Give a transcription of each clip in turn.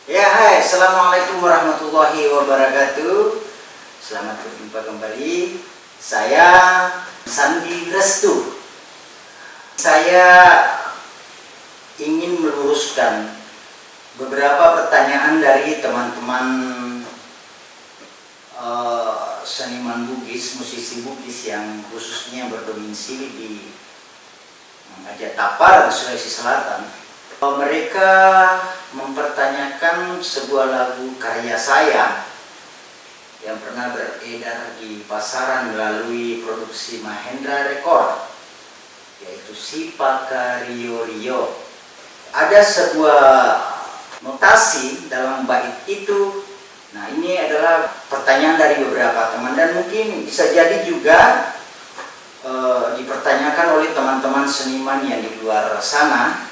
Ya, hai, assalamualaikum warahmatullahi wabarakatuh. Selamat berjumpa kembali. Saya Sandi Restu. Saya ingin meluruskan beberapa pertanyaan dari teman-teman seniman Bugis, musisi Bugis yang khususnya berdomisili di Raja Tapar, Sulawesi Selatan. Mereka mempertanyakan sebuah lagu karya saya yang pernah beredar di pasaran melalui produksi Mahendra Record, yaitu Si Paka Rio Rio. Ada sebuah notasi dalam bait itu. Nah, ini adalah pertanyaan dari beberapa teman dan mungkin bisa jadi juga dipertanyakan oleh teman-teman seniman yang di luar sana.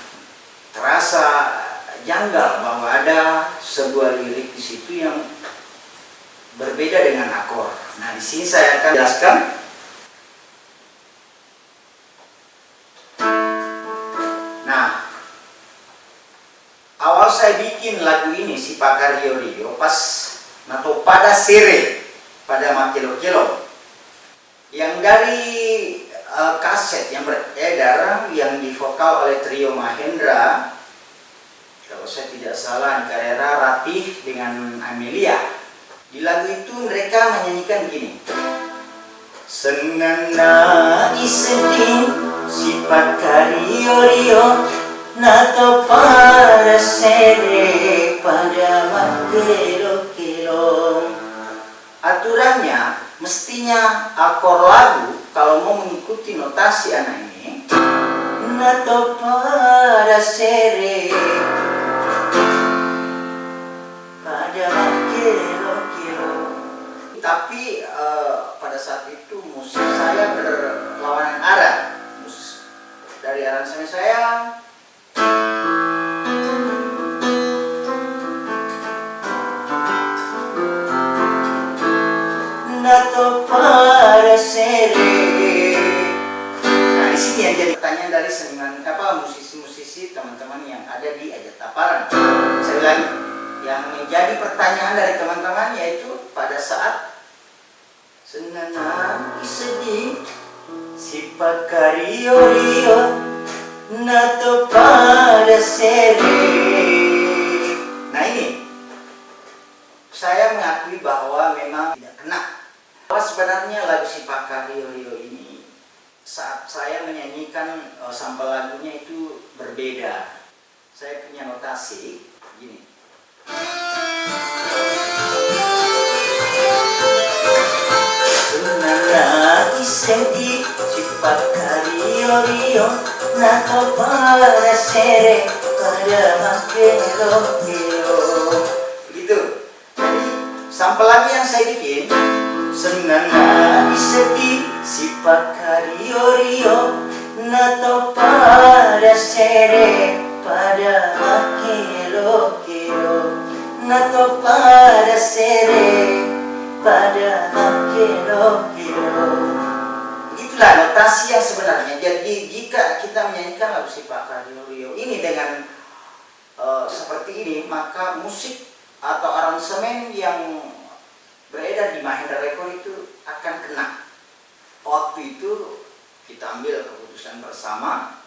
Terasa janggal bahwa ada sebuah lirik di situ yang berbeda dengan akor. Nah, di sini saya akan jelaskan. Nah, awal saya bikin lagu ini Si Paka Rio Rio pas nato pada sere pada makelo-kelo yang dari kaset yang beredar yang divokal oleh trio Mahendra, kalau saya tidak salah Karera, Ratih dengan Amelia. Di lagu itu mereka menyanyikan gini, senana isedin si Paka Rio Rio nato para sere pada makelo-kelo. Aturannya mestinya akor lagu kalau mau mengikuti notasi anak ini nato pada sere pada kilo-kilo. Tapi pada saat itu musik saya berlawanan arah. Dari aransemen saya nato pada sere. Nah, di sini yang jadi pertanyaan dari seniman musisi-musisi teman-teman yang ada di Raja Taparan. Saya ulangi, yang menjadi pertanyaan dari teman-teman yaitu pada saat senana isedih si Paka Rio Rio nato pada sere. Nah, ini saya mengakui bahwa memang tidak kena. Sebenarnya lagu Si Paka Rio Rio ini saat saya menyanyikan sampel lagunya itu berbeda. Saya punya notasi gini. Senana isedih Si Paka Rio Rio nato pada sere pada makelo-kelo. Begitu. Jadi sampel lagu yang saya bikin, senana isedih si Paka Rio Rio nato pada sere pada makelo-kelo nato pada sere pada makelo-kelo. Itulah notasi yang sebenarnya. Jadi jika kita menyanyikan lagu Si Paka Rio Rio ini dengan seperti ini, maka musik atau aransemen yang beredar di Mahendra Record itu akan kena. Waktu itu kita ambil keputusan bersama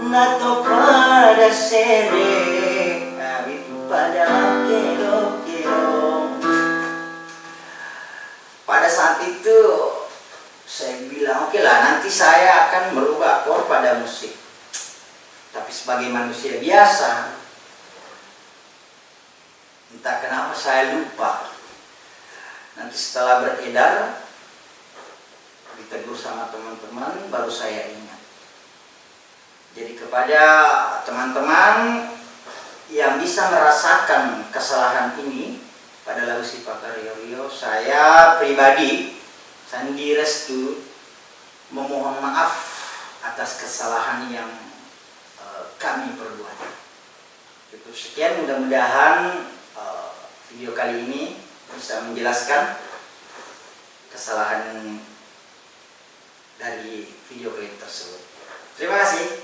nato pada sere pada kelo-kelo. Pada saat itu saya bilang oke lah, nanti saya akan merubah akor pada musik. Tapi sebagai manusia biasa, entah kenapa saya lupa. Nanti setelah beredar, ditegur sama teman-teman, baru saya ingat. Jadi kepada teman-teman yang bisa merasakan kesalahan ini pada lagu Si Paka Rio Rio, saya pribadi, Sandi Restu, memohon maaf atas kesalahan yang kami perbuat. Itu sekian, mudah-mudahan video kali ini bisa menjelaskan kesalahan dari video klip tersebut. Terima kasih.